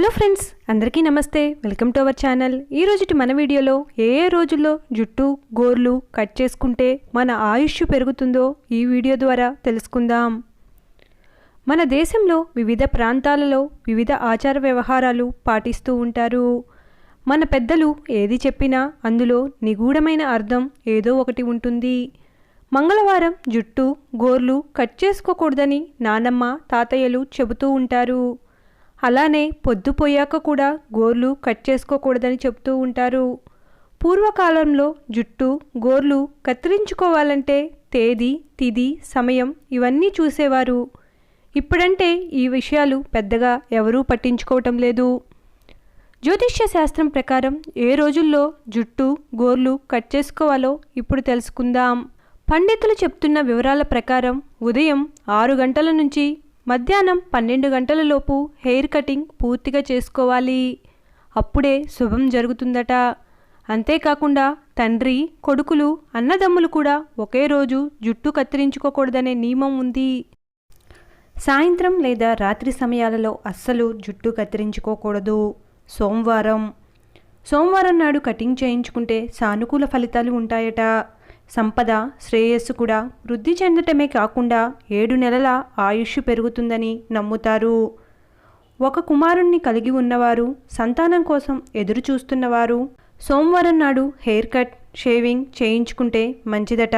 Hello friends, అందరికీ నమస్తే. Welcome to our channel. ఈ రోజుటి మన వీడియోలో ఏ రోజుల్లో జుట్టు గోర్లు కట్ చేసుకుంటే మన ఆయుష్ పెరుగుతుందో ఈ వీడియో ద్వారా తెలుసుకుందాం. మన దేశంలో వివిధ ప్రాంతాలలో వివిధ ఆచార వ్యవహారాలు పాటిస్తూ ఉంటారు. మన పెద్దలు ఏది చెప్పినా అందులో నిగూఢమైన అర్థం ఏదో ఒకటి ఉంటుంది. మంగళవారం జుట్టు గోర్లు కట్ చేసుకోకూడదని నానమ్మ తాతయ్యలు చెబుతూ ఉంటారు. అలానే పొద్దుపోయాక కూడా గోర్లు కట్ చేసుకోకూడదని చెప్తూ ఉంటారు. పూర్వకాలంలో జుట్టు గోర్లు కత్తిరించుకోవాలంటే తేదీ తిథి సమయం ఇవన్నీ చూసేవారు. ఇప్పుడంటే ఈ విషయాలు పెద్దగా ఎవరూ పట్టించుకోవటం లేదు. జ్యోతిష్య శాస్త్రం ప్రకారం ఏ రోజుల్లో జుట్టు గోర్లు కట్ చేసుకోవాలో ఇప్పుడు తెలుసుకుందాం. పండితులు చెప్తున్న వివరాల ప్రకారం ఉదయం 6 గంటల నుంచి మధ్యాహ్నం 12 గంటల లోపు హెయిర్ కటింగ్ పూర్తిగా చేసుకోవాలి. అప్పుడే శుభం జరుగుతుందట. అంతేకాకుండా తండ్రి కొడుకులు అన్నదమ్ములు కూడా ఒకే రోజు జుట్టు కత్తిరించుకోకూడదనే నియమం ఉంది. సాయంత్రం లేదా రాత్రి సమయాలలో అస్సలు జుట్టు కత్తిరించుకోకూడదు. సోమవారం నాడు కటింగ్ చేయించుకుంటే సానుకూల ఫలితాలు ఉంటాయట. సంపద శ్రేయస్సు కూడా వృద్ధి చెందటమే కాకుండా 7 నెలల ఆయుష్ పెరుగుతుందని నమ్ముతారు. ఒక కుమారుణ్ణి కలిగి ఉన్నవారు, సంతానం కోసం ఎదురు చూస్తున్నవారు సోమవారం నాడు హెయిర్ కట్ షేవింగ్ చేయించుకుంటే మంచిదట.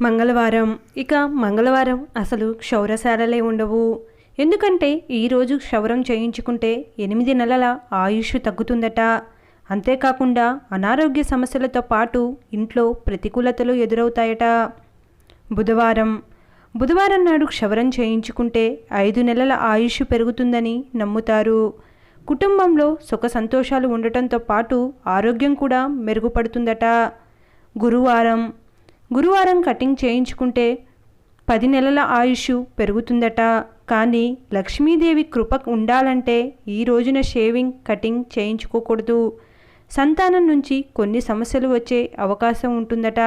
మంగళవారం అసలు క్షౌరశాలలే ఉండవు. ఎందుకంటే ఈరోజు క్షౌరం చేయించుకుంటే 8 నెలల ఆయుష్ తగ్గుతుందట. అంతేకాకుండా అనారోగ్య సమస్యలతో పాటు ఇంట్లో ప్రతికూలతలు ఎదురవుతాయట. బుధవారం నాడు క్షవరం చేయించుకుంటే 5 నెలల ఆయుష్ పెరుగుతుందని నమ్ముతారు. కుటుంబంలో సుఖ సంతోషాలు ఉండటంతో పాటు ఆరోగ్యం కూడా మెరుగుపడుతుందట. గురువారం కటింగ్ చేయించుకుంటే 10 నెలల ఆయుష్ పెరుగుతుందట. కానీ లక్ష్మీదేవి కృప ఉండాలంటే ఈ రోజున షేవింగ్ కటింగ్ చేయించుకోకూడదు. సంతానం నుంచి కొన్ని సమస్యలు వచ్చే అవకాశం ఉంటుందట.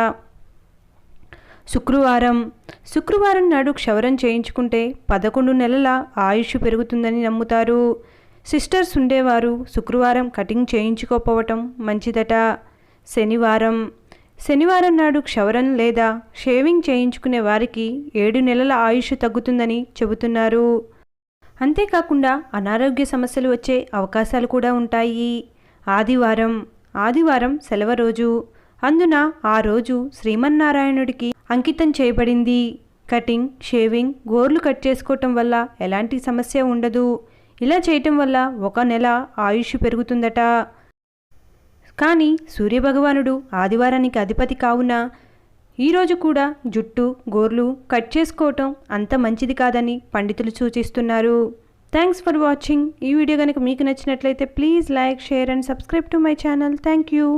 శుక్రవారం నాడు క్షవరం చేయించుకుంటే 11 నెలల ఆయుష్ పెరుగుతుందని నమ్ముతారు. సిస్టర్స్ ఉండేవారు శుక్రవారం కటింగ్ చేయించుకోకపోవటం మంచిదట. శనివారం నాడు క్షవరం లేదా షేవింగ్ చేయించుకునే వారికి 7 నెలల ఆయుష్ తగ్గుతుందని చెబుతున్నారు. అంతేకాకుండా అనారోగ్య సమస్యలు వచ్చే అవకాశాలు కూడా ఉంటాయి. ఆదివారం సెలవు రోజు. అందున ఆ రోజు శ్రీమన్నారాయణుడికి అంకితం చేయబడింది. కటింగ్ షేవింగ్ గోర్లు కట్ చేసుకోవటం వల్ల ఎలాంటి సమస్య ఉండదు. ఇలా చేయటం వల్ల 1 నెల ఆయుష్ పెరుగుతుందట. కానీ సూర్యభగవానుడు ఆదివారానికి అధిపతి కావున ఈరోజు కూడా జుట్టు గోర్లు కట్ చేసుకోవటం అంత మంచిది కాదని పండితులు సూచిస్తున్నారు. Thanks for watching. ఈ వీడియో కనుక మీకు నచ్చినట్లయితే please like, share and subscribe to my channel. Thank you.